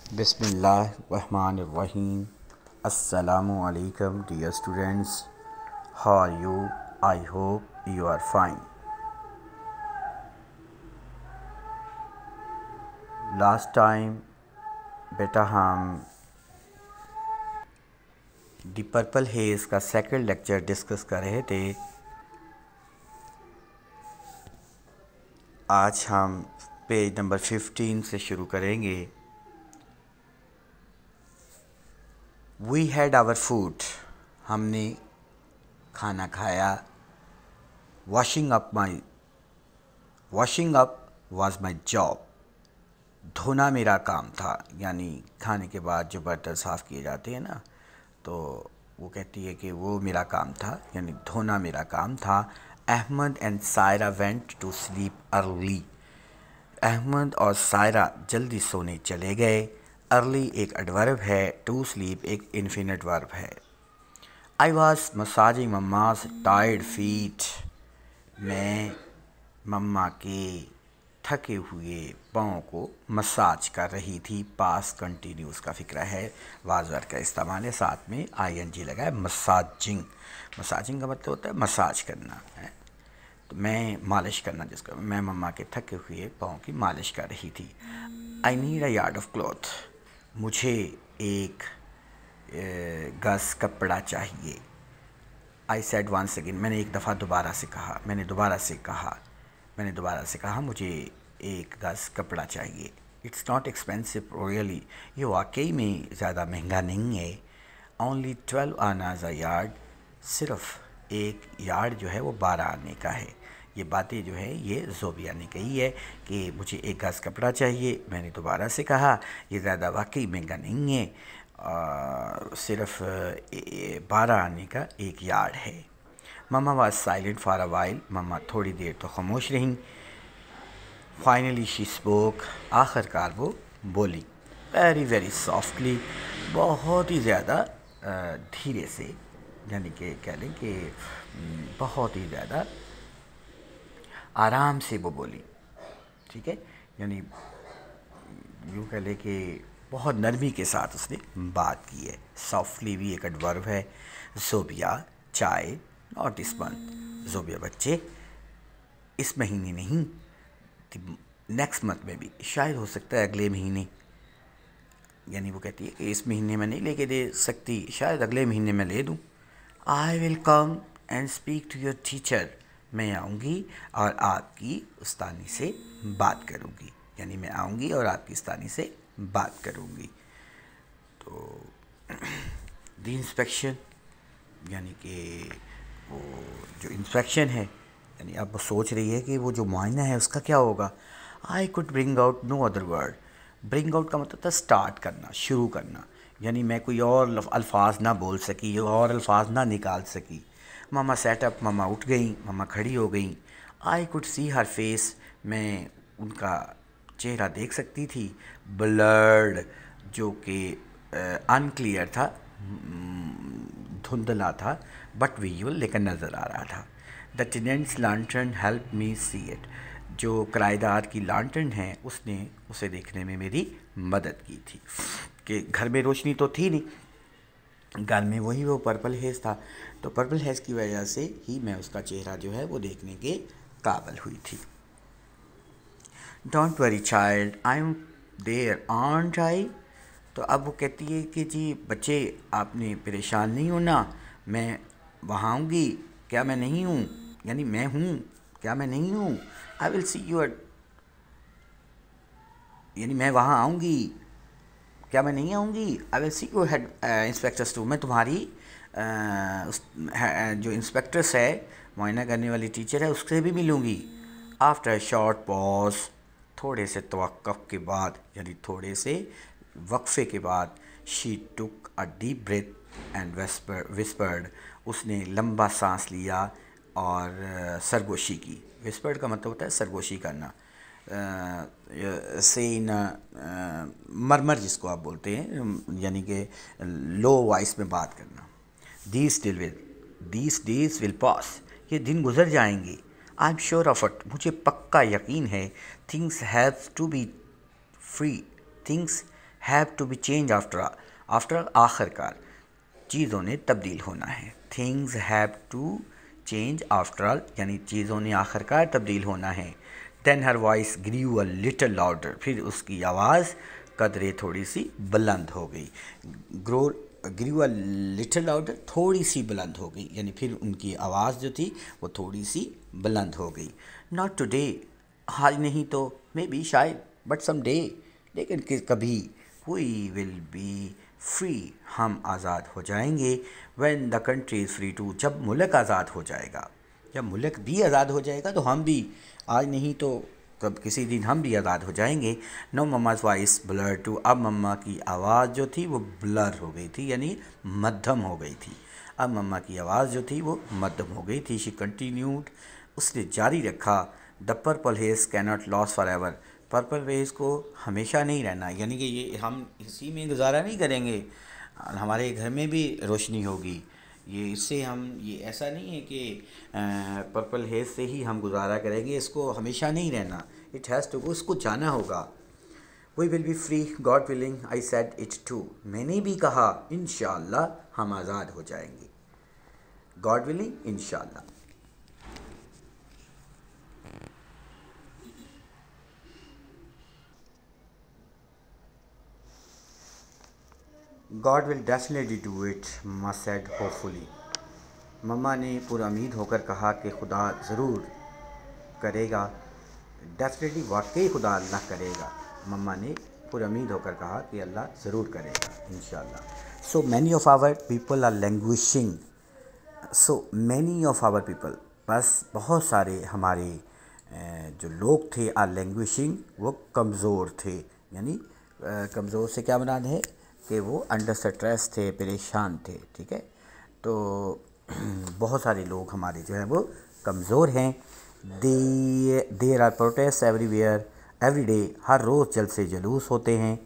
बिस्मिल्लाहिर्रहमानिर्रहीम। अस्सलामु अलैकुम dear students, how are you? I hope you are fine. Last time बेटा हम द पर्पल हेज़ का सेकंड लेक्चर डिस्कस कर रहे थे। आज हम पेज नंबर 15 से शुरू करेंगे। वी हैड आवर फूड, हमने खाना खाया। Washing up was my job, धोना मेरा काम था। यानी खाने के बाद जो बर्तन साफ़ किए जाते हैं ना, तो वो कहती है कि वो मेरा काम था, यानी धोना मेरा काम था। Ahmad and Saira went to sleep early, Ahmad और सायरा जल्दी सोने चले गए। अर्ली एक एडवर्ब है, टू स्लीप एक इन्फिनिट वर्ब है। I was massaging mamma's tired feet, मैं मम्मा के थके हुए पाँव को मसाज कर रही थी। पास कंटिन्यूस का फिक्र है, वाज़ का इस्तेमाल है, साथ में ING लगा है। मसाजिंग, मसाजिंग का मतलब होता है मसाज करना है। तो मैं मालिश करना, जिसका मैं मम्मा के थके हुए पाँव की मालिश कर रही थी। I need a yard of cloth, मुझे एक गज़ कपड़ा चाहिए। आई सेड वंस अगेन, मैंने एक दफ़ा दोबारा से कहा, मैंने दोबारा से कहा मुझे एक गज़ कपड़ा चाहिए। इट्स नॉट एक्सपेंसिव रियली, ये वाकई में ज़्यादा महंगा नहीं है। ओनली 12 आनाज़ अ यार्ड, सिर्फ एक यार्ड जो है वो 12 आने का है। ये बातें जो है ये ज़ोबिया ने कही है कि मुझे एक गज़ कपड़ा चाहिए। मैंने दोबारा से कहा, ये ज़्यादा वाकई महंगा नहीं है, सिर्फ 12 आने का एक यार्ड है। Mamma was silent for a while, mamma थोड़ी देर तो खामोश रहीं। फाइनली शी स्पोक, आखिरकार वो बोली। वेरी वेरी सॉफ्टली, बहुत ही ज़्यादा धीरे से, यानी कि कह लें कि बहुत ही ज़्यादा आराम से वो बोली। ठीक है, यानी यूँ कह लें कि बहुत नरमी के साथ उसने बात की है। सॉफ्टली भी एक एडवर्ब है। Zobia child not this month, Zobia बच्चे इस महीने नहीं, नेक्स्ट मंथ में भी, शायद हो सकता है अगले महीने। यानी वो कहती है कि इस महीने में नहीं लेके दे सकती, शायद अगले महीने में ले दूँ। I will come and speak to your teacher, मैं आऊँगी और आपकी उस्तानी से बात करूँगी। यानी मैं आऊँगी और आपकी उस्तानी से बात करूँगी। तो द इंस्पेक्शन, यानी कि वो जो इंस्पेक्शन है, यानी अब वो सोच रही है कि वो जो मुआयना है उसका क्या होगा। I could bring out no other word, bring out का मतलब था स्टार्ट करना, शुरू करना। यानी मैं कोई और अल्फाज ना बोल सकी और अल्फाज ना निकाल सकी। मामा सेटअप, मामा उठ गई, मामा खड़ी हो गई। I could see her face, मैं उनका चेहरा देख सकती थी। ब्लर्ड, जो कि अनक्लियर था, धुंधला था, बट विजुअल लेकिन नज़र आ रहा था। The tenants lantern help me see it, जो किराएदार की लांटर्न है उसने उसे देखने में मेरी मदद की थी। कि घर में रोशनी तो थी नहीं, घर में वो पर्पल हेज़ था, तो पर्पल हेज़ की वजह से ही मैं उसका चेहरा जो है वो देखने के काबिल हुई थी। Don't worry child, I am there auntie, तो अब वो कहती है कि जी बच्चे आपने परेशान नहीं होना, मैं वहाँ आऊँगी, क्या मैं नहीं हूँ, यानी मैं हूँ, क्या मैं नहीं हूँ। आई विल सी यू, यानी मैं वहाँ आऊँगी, क्या मैं नहीं आऊँगी। I will see you head inspectors too, मैं तुम्हारी जो इंस्पेक्टर्स है, मुआयना करने वाली टीचर है, उससे भी मिलूँगी। आफ्टर अ शॉर्ट पॉज, थोड़े से तवक्कुफ़ के बाद, यानी थोड़े से वक्फे के बाद, she took a deep breath and whispered, उसने लंबा सांस लिया और सरगोशी की। विस्पर्ड का मतलब होता है सरगोशी करना। से न मरमर जिसको आप बोलते हैं, यानी कि लो वॉइस में बात करना। दीस डेज विल पास, ये दिन गुजर जाएंगे। I am sure of it, मुझे पक्का यकीन है। Things have to be free, things have to be change after आखिरकार चीज़ों ने तब्दील होना है। Things have to change after all यानी चीज़ों ने आखिरकार तब्दील होना है। Then her voice grew a little louder, फिर उसकी आवाज़ कदरे थोड़ी सी बुलंद हो गई। ग्रीव अ लिटिल लाउडर, थोड़ी सी बुलंद हो गई, यानी फिर उनकी आवाज़ जो थी वो थोड़ी सी बुलंद हो गई। नॉट टुडे, आज नहीं तो, मे बी शायद, बट सम डे, लेकिन कभी, वी विल बी फ्री, हम आज़ाद हो जाएंगे। When the country is free too, जब मुल्क आज़ाद हो जाएगा, जब मुल्क भी आज़ाद हो जाएगा तो हम भी, आज नहीं तो कब किसी दिन हम भी आज़ाद हो जाएंगे। No mama's voice blur too, अब मम्मा की आवाज़ जो थी वो ब्लर हो गई थी, यानी मध्यम हो गई थी। अब मम्मा की आवाज़ जो थी वो मध्यम हो गई थी। शी कंटिन्यूड, उसने जारी रखा। The purple hedge cannot loss for ever, purple hedge को हमेशा नहीं रहना, यानी कि ये हम इसी में गुजारा नहीं करेंगे, हमारे घर में भी रोशनी होगी। ये इससे हम, ये ऐसा नहीं है कि पर्पल हेज से ही हम गुजारा करेंगे, इसको हमेशा नहीं रहना। इट हैज़ टू गो, इसको जाना होगा। We will be free God willing, I said it too, मैंने भी कहा इंशाअल्लाह हम आज़ाद हो जाएंगे। गॉड विलिंग, इंशाअल्लाह। God will definitely do it, mamma said hopefully. Mamma ने पुरुमीद होकर कहा कि खुदा ज़रूर करेगा। डेफिनेटली, वाकई खुदा अल्लाह करेगा। मम्मा ने पुरुमीद होकर कहा कि अल्लाह ज़रूर करेगा इंशाअल्लाह। So many of our people are languishing, so many of our people, बस बहुत सारे हमारे जो लोग थे, आर लैंग्विशिंग, वो कमज़ोर थे, यानी कमज़ोर से क्या बना है कि वो अंडर स्ट्रेस थे, परेशान थे, ठीक है। तो बहुत सारे लोग हमारे जो हैं वो कमज़ोर हैं। There are protest everywhere every day, हर रोज़ जलसे जुलूस होते हैं।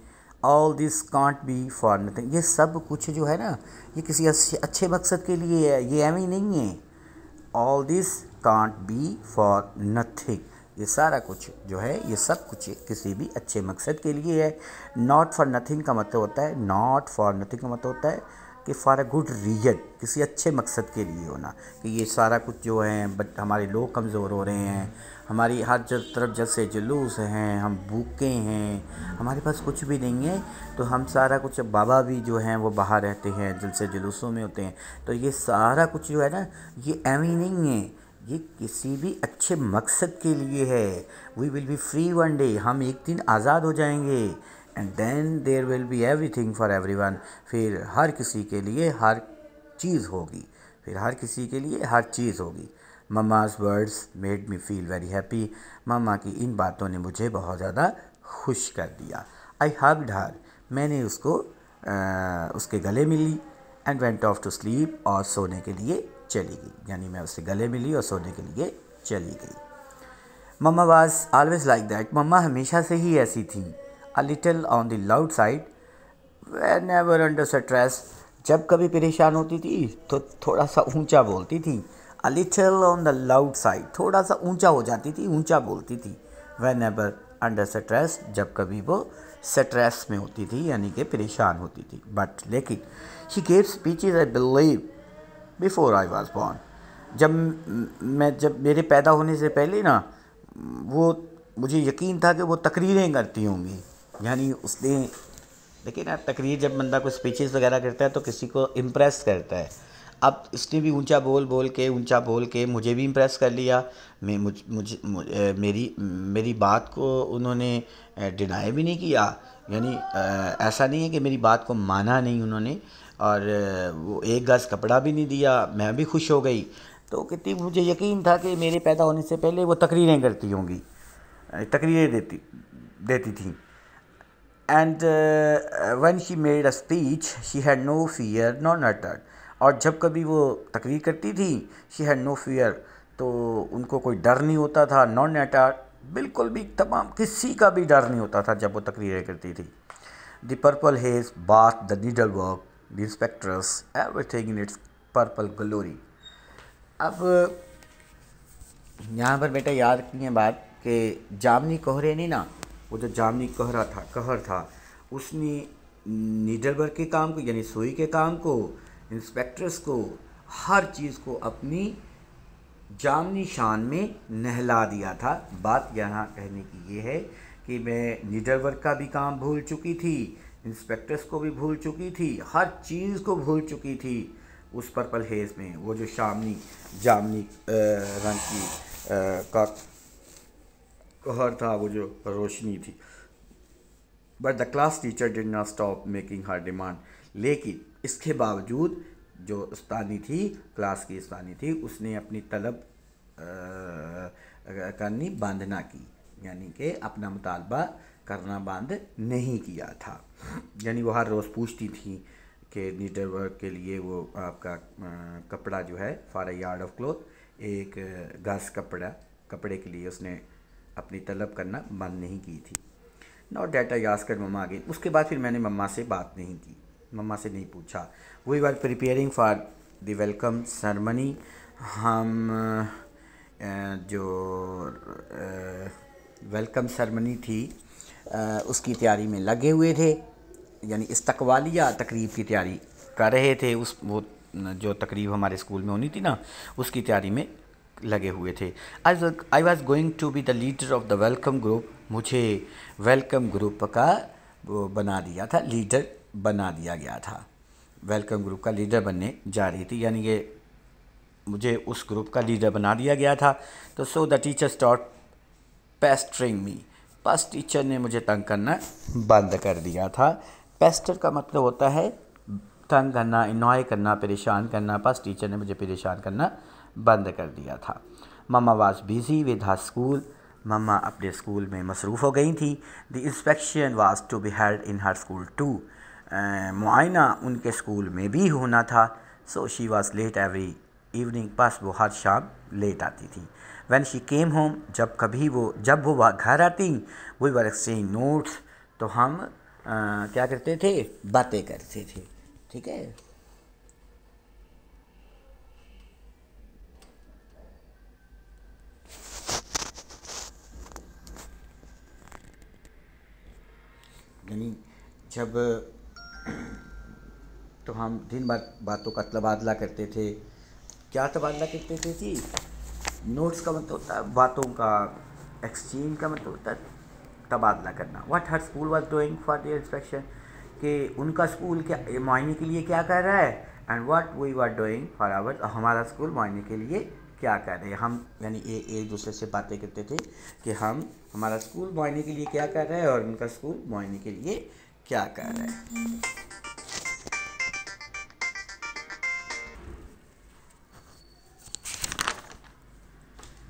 All this can't be for nothing, ये सब कुछ जो है ना, ये किसी अच्छे मकसद के लिए है, ये एम ही नहीं है। All this can't be for nothing, ये सारा कुछ जो है, ये सब कुछ किसी भी अच्छे मकसद के लिए है। नॉट फॉर नथिंग का मतलब होता है, नॉट फॉर नथिंग का मतलब होता है कि फॉर अ गुड रीजन, किसी अच्छे मकसद के लिए होना। कि ये सारा कुछ जो है, बट हमारे लोग कमज़ोर हो रहे हैं, हमारी हर तरफ जैसे जुलूस हैं, हम भूखे हैं, हमारे पास कुछ भी नहीं है, तो हम सारा कुछ, बाबा भी जो हैं वो बाहर रहते हैं, जलसे जुलूसों में होते हैं, तो ये सारा कुछ जो है ना, ये एम ही नहीं है, ये किसी भी अच्छे मकसद के लिए है। We will be free one day, हम एक दिन आज़ाद हो जाएंगे। And then there will be everything for everyone, फिर हर किसी के लिए हर चीज़ होगी, फिर हर किसी के लिए हर चीज़ होगी। Mamma's words made me feel very happy, mamma की इन बातों ने मुझे बहुत ज़्यादा खुश कर दिया। आई हग्ड हर, मैंने उसको उसके गले मिली। And went off to sleep, और सोने के लिए चली गई, यानी मैं उससे गले मिली और सोने के लिए चली गई। मम्मा वाज ऑलवेज लाइक दैट, मम्मा हमेशा से ही ऐसी थी। A little on the loud side whenever under stress, जब कभी परेशान होती थी तो थोड़ा सा ऊंचा बोलती थी। A little on the loud side, थोड़ा सा ऊंचा हो जाती थी, ऊंचा बोलती थी। व्हेनेवर अंडर स्ट्रेस, जब कभी वो स्ट्रेस में होती थी, यानी कि परेशान होती थी। बट लेकिन she gave speeches I believe before I was born, जब मेरे पैदा होने से पहले ना, वो मुझे यकीन था कि वो तकरीरें करती होंगी, यानी उसने, देखिए ना, तकरीर जब बंदा कोई स्पीचेस वगैरह करता है तो किसी को इम्प्रेस करता है। अब इसने भी ऊंचा बोल के मुझे भी इम्प्रेस कर लिया। मैं मेरी बात को उन्होंने डिनाई भी नहीं किया, यानी ऐसा नहीं है कि मेरी बात को माना नहीं उन्होंने, और वो एक गज़ कपड़ा भी नहीं दिया, मैं भी खुश हो गई। तो कितनी मुझे यकीन था कि मेरे पैदा होने से पहले वो तकरीरें करती होंगी, तकरीरें देती थी। And when she made a speech she had no fear not nattered, और जब कभी वो तकरीर करती थी, शी हैड नो फियर, तो उनको कोई डर नहीं होता था। नॉन नटर्ड, बिल्कुल भी, तमाम किसी का भी डर नहीं होता था जब वो तकरीरें करती थी। The purple hedge bath the needle work the inspectors everything in its purple glory. अब यहाँ पर बेटा याद रखिए बात कि जामनी कोहरे ने ना, वो जो जामनी कहर था, उसने नीडलवर्क के काम को यानी सुई के काम को, इंस्पेक्टर्स को, हर चीज़ को अपनी जामनी शान में नहला दिया था। बात यहाँ कहने की ये है कि मैं नीडलवर्क का भी काम भूल चुकी थी, इंस्पेक्टर्स को भी भूल चुकी थी, हर चीज़ को भूल चुकी थी उस पर्पल हेज़ में। वो जो जामनी रंग की का कहर था, वो जो रोशनी थी। But the class teacher did not stop making her demand. लेकिन इसके बावजूद जो उस्तादी थी, क्लास की उस्तादी थी, उसने अपनी तलब करनी बंद ना की, यानी कि अपना मुतालबा करना बंद नहीं किया था। यानी वो हर रोज़ पूछती थी कि नीडल वर्क के लिए वो आपका कपड़ा जो है for a yard of cloth, एक गज कपड़े के लिए उसने अपनी तलब करना बंद नहीं की थी। Not that I asked mama again. उसके बाद फिर मैंने मम्मा से बात नहीं की, मम्मा से नहीं पूछा। We were preparing for the welcome ceremony. हम जो वेलकम सेरेमनी थी उसकी तैयारी में लगे हुए थे, यानी इस्तकबालिया तकरीब की तैयारी कर रहे थे। वो जो तकरीब हमारे स्कूल में होनी थी ना, उसकी तैयारी में लगे हुए थे। I was going to be the leader of the welcome group. मुझे वेलकम ग्रुप का वो बना दिया था, लीडर बना दिया गया था। वेलकम ग्रुप का लीडर बनने जा रही थी, यानी कि मुझे उस ग्रुप का लीडर बना दिया गया था। तो so the teacher start pestering me. बस टीचर ने मुझे तंग करना बंद कर दिया था। पेस्टर का मतलब होता है तंग करना, इनॉय करना, परेशान करना। बस टीचर ने मुझे परेशान करना बंद कर दिया था। Mamma was busy with her school. Mamma अपने स्कूल में मसरूफ़ हो गई थी। The inspection was to be held in her school too. मुआयना उनके स्कूल में भी होना था। So she was late every evening. बस वो हर शाम लेट आती थी। व्हेन शी केम होम, जब वो घर आती, वी वर एक्सचेंज नोट्स। तो हम क्या करते थे, बातें करते थे। ठीक है। यानी जब तो हम दिन भर बातों का तबादला करते थे। क्या तबादला करते थे जी? नोट्स का मतलब होता है बातों का, एक्सचेंज का मतलब होता है तबादला करना। What her school was doing for their inspection, कि उनका स्कूल क्या मुआयने के लिए क्या कर रहा है, and what we were doing for our, हमारा स्कूल मुआयने के लिए क्या कर रहे हैं। हम यानी एक दूसरे से बातें करते थे कि हमारा स्कूल मुआयने के लिए क्या कर रहा है और उनका स्कूल मुआयने के लिए क्या कर रहा है।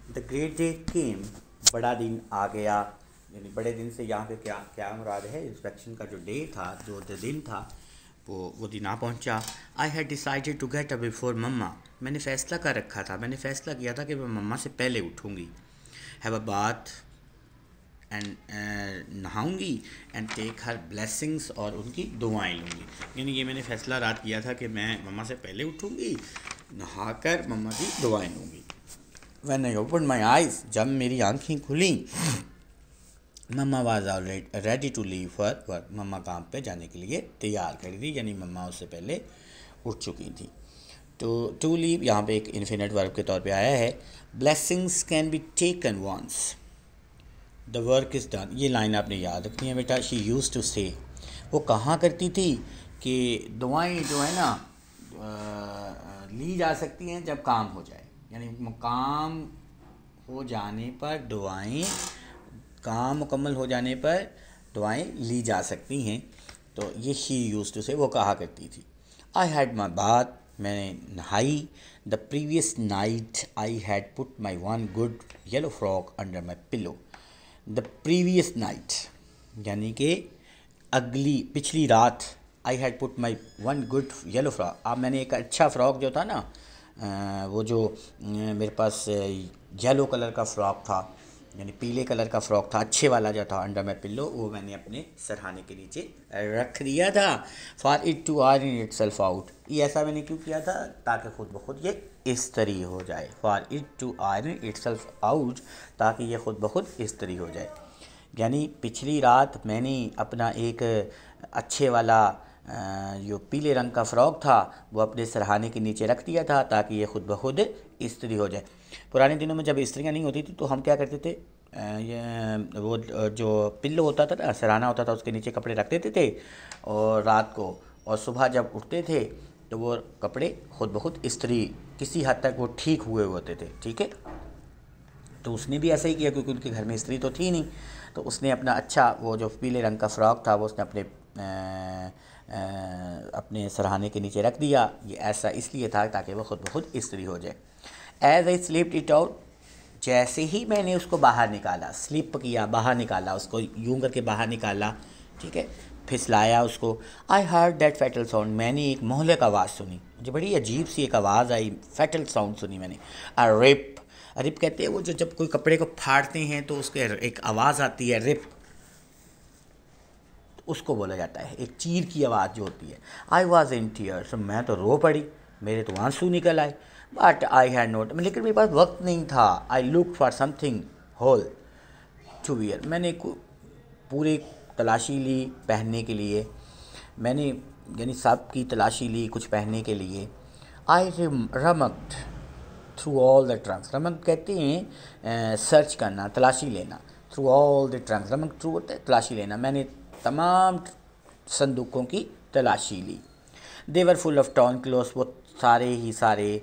द ग्रेट डे केम। बड़ा दिन आ गया। यानी बड़े दिन से यहाँ पे क्या क्या मुराद है, इंस्पेक्शन का जो डे था, जो दिन था, वो दिन आ पहुँचा। I had decided to get up before mamma. मैंने फ़ैसला कर रखा था, मैंने फ़ैसला किया था कि मैं मम्मा से पहले उठूँगी। हैव अ बाथ एंड नहाऊँगी एंड टेक हर ब्लेसिंग्स, और उनकी दुआएं लूँगी। यानी ये मैंने फ़ैसला रात किया था कि मैं मम्मा से पहले उठूँगी, नहाकर मम्मा की दुआएं लूँगी। When I opened my eyes, जब मेरी आँखें खुली, mamma was already ready to leave for work. Mamma काम पे जाने के लिए तैयार खड़ी थी, यानी मम्मा उससे पहले उठ चुकी थी। तो टू लीव यहाँ पे एक इन्फिनिट वर्ब के तौर पे आया है। Blessings can be taken once the work is done. ये लाइन आपने याद रखनी है बेटा। शी यूज टू से, वो कहा करती थी कि दुआएं जो है ना ली जा सकती हैं जब काम हो जाए, यानी काम हो जाने पर दुआएं, काम मुकम्मल हो जाने पर दुआएं ली जा सकती हैं। तो ये शी यूज टू से, वो कहा करती थी। आई हैड माई बाथ, मैंने नहाई। The previous night I had put my one good yellow frock under my pillow. The previous night यानी कि पिछली रात। I had put my one good yellow frock. अब मैंने एक अच्छा फ़्रॉक जो था ना, वो जो मेरे पास येलो कलर का फ़्रॉक था, यानी पीले कलर का फ़्रॉक था, अच्छे वाला जो था, अंडर माई पिल्लो, वो मैंने अपने सरहाने के नीचे रख दिया था। For it to iron itself out. ये ऐसा मैंने क्यों किया था, ताकि ख़ुद ब खुद ये इस्त्री हो जाए। For it to iron itself out, ताकि ये ख़ुद ब खुद इस्त्री हो जाए। यानी पिछली रात मैंने अपना एक अच्छे वाला जो पीले रंग का फ़्रॉक था वो अपने सरहाने के नीचे रख दिया था ताकि ये ख़ुद ब खुद इस्त्री हो जाए। पुराने दिनों में जब इस्त्रियाँ नहीं होती थी तो हम क्या करते थे, ये वो जो पिल्लो होता था ना, सरहाना होता था, उसके नीचे कपड़े रख देते थे और रात को, और सुबह जब उठते थे तो वो कपड़े ख़ुद ब खुद इस्त्री किसी हद तक वो ठीक हुए होते थे। ठीक है, तो उसने भी ऐसा ही किया क्योंकि उनके घर में इस्त्री तो थी नहीं, तो उसने अपना अच्छा वो जो पीले रंग का फ़्रॉक था वो उसने अपने सरहाने के नीचे रख दिया। ये ऐसा इसलिए था ताकि वो ख़ुद ब खुद इस्त्री हो जाए। As I slipped it out, जैसे ही मैंने उसको बाहर निकाला, स्लिप किया, बाहर निकाला, उसको यूं करके बाहर निकाला, ठीक है, फिसलाया उसको, I heard that fatal sound, मैंने एक मोहलक आवाज़ सुनी, मुझे बड़ी अजीब सी एक आवाज़ आई, फैटल साउंड सुनी मैंने। अ रिप, रिप कहते हैं वो जो जब कोई कपड़े को फाड़ते हैं तो उसके एक आवाज़ आती है, रिप, उसको बोला जाता है, एक चीर की आवाज़ जो होती है। आई वॉज इन टीयर्स, मैं तो रो पड़ी, मेरे तो आंसू निकल आए। बट आई हैड नोट, लेकिन मेरे पास वक्त नहीं था। I look for something whole to wear, मैंने पूरी तलाशी ली पहनने के लिए, मैंने यानी सब की तलाशी ली कुछ पहनने के लिए। I rummaged through all the trunks, rummage कहते हैं सर्च करना, तलाशी लेना, through all the trunks, rummage through होता है तलाशी लेना, मैंने तमाम संदूकों की तलाशी ली। They were full of torn clothes, वो सारे ही सारे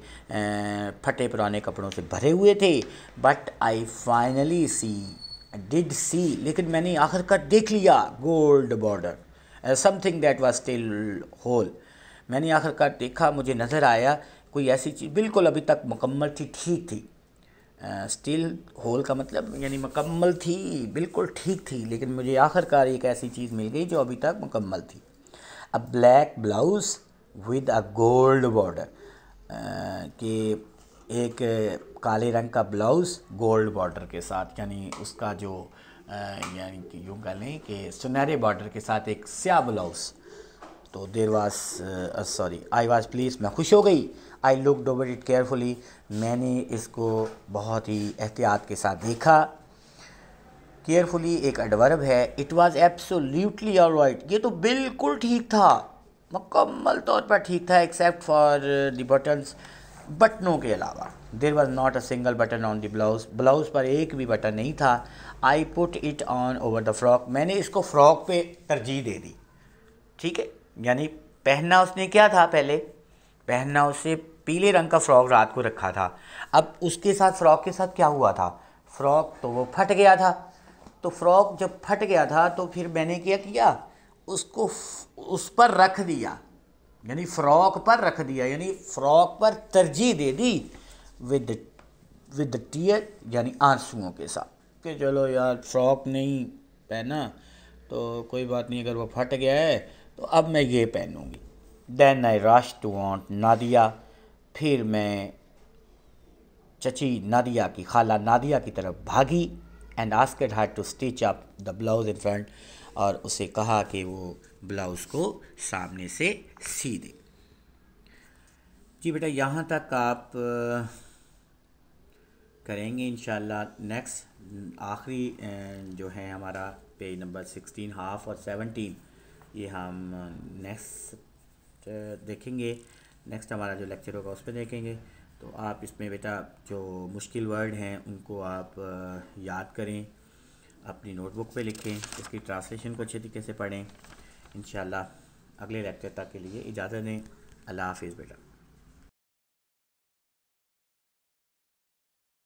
फटे पुराने कपड़ों से भरे हुए थे। But I finally did see, लेकिन मैंने आखिरकार देख लिया, gold border, something that was still whole, मैंने आखिरकार देखा, मुझे नज़र आया कोई ऐसी चीज़ बिल्कुल अभी तक मुकम्मल थी, ठीक थी। स्टिल होल का मतलब यानी मुकम्मल थी, बिल्कुल ठीक थी, लेकिन मुझे आखिरकार एक ऐसी चीज़ मिल गई जो अभी तक मुकम्मल थी। अ black blouse with a gold border, कि एक काले रंग का ब्लाउज़ गोल्ड बॉर्डर के साथ, यानी उसका जो यानी कि यूँ कह लें कि सुनहरे बॉर्डर के साथ एक स्याह ब्लाउज़। तो there was sorry I was please, मैं खुश हो गई। I looked over it carefully, मैंने इसको बहुत ही एहतियात के साथ देखा। केयरफुली एक एडवर्ब है। इट वाज एब्सोल्युटली ऑलराइट, ये तो बिल्कुल ठीक था, मुकम्मल तौर पर ठीक था, एक्सेप्ट फॉर द बटन्स, बटनों के अलावा। There was not a single button on the blouse, blouse पर एक भी बटन नहीं था। I put it on over the frock, मैंने इसको फ्रॉक पे तरजीह दे दी। ठीक है, यानी पहनना उसने क्या था, पहले पहनना उसे पीले रंग का फ्रॉक रात को रखा था। अब उसके साथ फ्रॉक के साथ क्या हुआ था, फ्रॉक तो वो फट गया था, तो फ्रॉक जब फट गया था तो फिर मैंने क्या किया, उसको उस पर रख दिया, यानी फ़्रॉक पर रख दिया, यानी फ़्रॉक पर तरजीह दे दी विद टीयर, यानी आंसुओं के साथ, कि चलो यार फ़्रॉक नहीं पहना तो कोई बात नहीं, अगर वो फट गया है तो अब मैं ये पहनूंगी। Then I rush to aunt Nadia, फिर मैं चची नादिया की, खाला नादिया की तरफ भागी। And asked her to stitch up the blouse in front, और उसे कहा कि वो ब्लाउज़ को सामने से सी दे। जी बेटा, यहाँ तक आप करेंगे इंशाल्लाह। नेक्स्ट आखिरी जो है हमारा पेज नंबर 16 हाफ और 17, ये हम नेक्स्ट देखेंगे। नेक्स्ट हमारा जो लेक्चर होगा उस पर देखेंगे। तो आप इसमें बेटा जो मुश्किल वर्ड हैं उनको आप याद करें, अपनी नोटबुक पे लिखें, इसकी ट्रांसलेशन को अच्छे तरीके से पढ़ें। इंशाल्लाह अगले लेक्चर तक के लिए इजाज़त दें। अल्लाह हाफ़िज़ बेटा।